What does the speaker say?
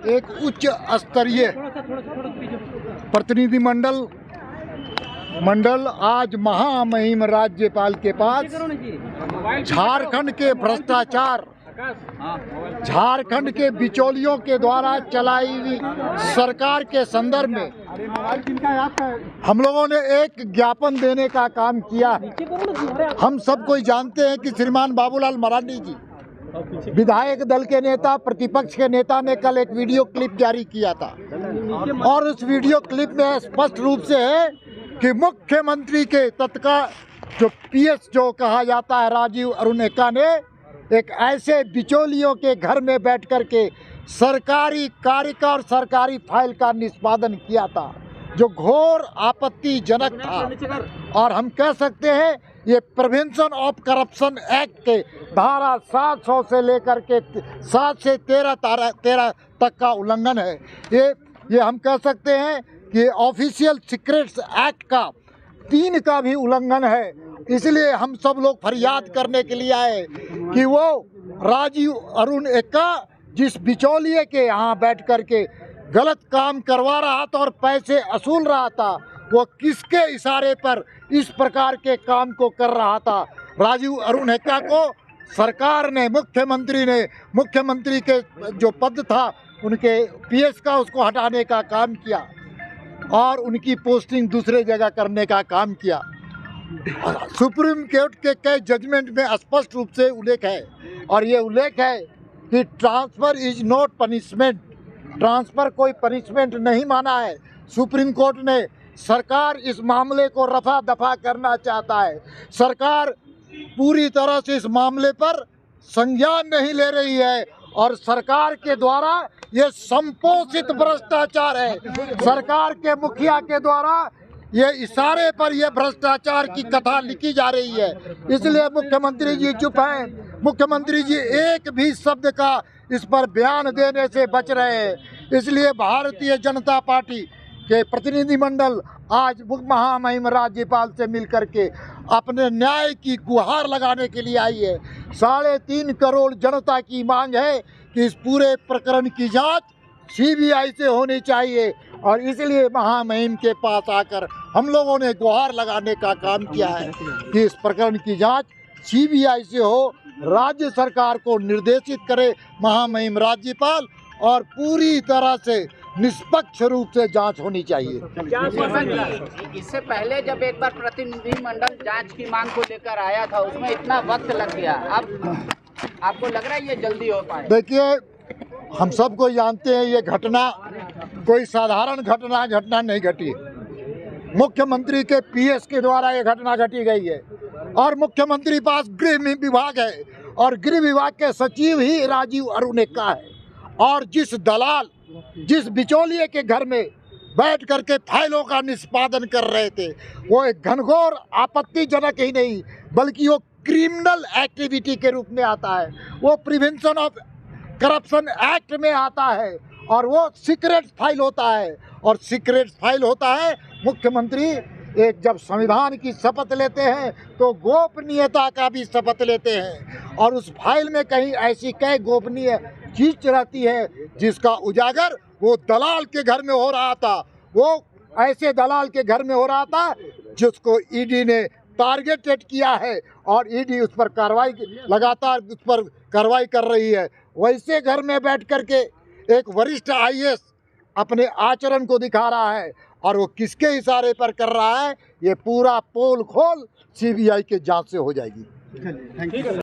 एक उच्च स्तरीय प्रतिनिधिमंडल आज महामहिम राज्यपाल के पास झारखंड के भ्रष्टाचार, झारखंड के बिचौलियों के द्वारा चलाई हुई सरकार के संदर्भ में हम लोगों ने एक ज्ञापन देने का काम किया है। हम सब कोई जानते हैं कि श्रीमान बाबूलाल मरांडी जी विधायक दल के नेता, प्रतिपक्ष के नेता ने कल एक वीडियो क्लिप जारी किया था और उस वीडियो क्लिप में स्पष्ट रूप से है कि मुख्यमंत्री के तत्काल जो पीएस जो कहा जाता है राजीव अरुण एक्का ने एक ऐसे बिचौलियों के घर में बैठ कर के सरकारी कार्य का और सरकारी फाइल का निष्पादन किया था जो घोर आपत्तिजनक था। और हम कह सकते हैं ये प्रिवेंशन ऑफ करप्शन एक्ट के धारा 700 से लेकर के 7 से 13 तक का उल्लंघन है। ये हम कह सकते हैं कि ऑफिशियल सीक्रेट्स एक्ट का 3 का भी उल्लंघन है। इसलिए हम सब लोग फरियाद करने के लिए आए कि वो राजीव अरुण एक्का जिस बिचौलिए के यहाँ बैठ कर के गलत काम करवा रहा था और पैसे वसूल रहा था, वो किसके इशारे पर इस प्रकार के काम को कर रहा था। राजीव अरुण एक्का को सरकार ने, मुख्यमंत्री के जो पद था उनके पीएस का, उसको हटाने का काम किया और उनकी पोस्टिंग दूसरे जगह करने का काम किया। सुप्रीम कोर्ट के कई जजमेंट में स्पष्ट रूप से उल्लेख है और ये उल्लेख है कि transfer is not punishment, transfer कोई पनिशमेंट नहीं माना है। सुप्रीम कोर्ट ने सरकार इस मामले को रफा दफा करना चाहता है। सरकार पूरी तरह से इस मामले पर संज्ञान नहीं ले रही है और सरकार के द्वारा ये संपोषित भ्रष्टाचार है। सरकार के मुखिया के द्वारा ये इशारे पर ये भ्रष्टाचार की कथा लिखी जा रही है। इसलिए मुख्यमंत्री जी चुप हैं। मुख्यमंत्री जी एक भी शब्द का इस पर बयान देने से बच रहे हैं। इसलिए भारतीय जनता पार्टी के प्रतिनिधिमंडल आज महामहिम राज्यपाल से मिलकर के अपने न्याय की गुहार लगाने के लिए आई है। 3.5 करोड़ जनता की मांग है कि इस पूरे प्रकरण की जांच सीबीआई से होनी चाहिए और इसलिए महामहिम के पास आकर हम लोगों ने गुहार लगाने का काम किया है कि इस प्रकरण की जांच सीबीआई से हो। राज्य सरकार को निर्देशित करे महामहिम राज्यपाल और पूरी तरह से निष्पक्ष रूप से जांच होनी चाहिए। इससे पहले जब एक बार प्रतिनिधिमंडल जांच की मांग को लेकर आया था उसमें इतना वक्त लग गया, अब आपको लग रहा है ये जल्दी हो पाए? देखिए, हम सबको जानते हैं ये घटना कोई साधारण घटना नहीं घटी। मुख्यमंत्री के पीएस के द्वारा ये घटना घटी गई है और मुख्यमंत्री पास गृह विभाग है और गृह विभाग के सचिव ही राजीव अरुण एक्का है और जिस बिचौलिए के घर में बैठ करके फाइलों का निष्पादन कर रहे थे वो एक घनघोर आपत्तिजनक ही नहीं बल्कि वो क्रिमिनल एक्टिविटी के रूप में आता है। वो प्रिवेंशन ऑफ करप्शन एक्ट में आता है और वो सीक्रेट फाइल होता है और सीक्रेट फाइल होता है। मुख्यमंत्री एक जब संविधान की शपथ लेते हैं तो गोपनीयता का भी शपथ लेते हैं और उस फाइल में कहीं ऐसी कई गोपनीय चीज रहती है जिसका उजागर वो दलाल के घर में हो रहा था। वो ऐसे दलाल के घर में हो रहा था जिसको ईडी ने टारगेटेड किया है और ईडी उस पर लगातार उस पर कार्रवाई कर रही है। वैसे घर में बैठ करके एक वरिष्ठ आईएएस अपने आचरण को दिखा रहा है और वो किसके इशारे पर कर रहा है ये पूरा पोल खोल सीबीआई के जांच से हो जाएगी।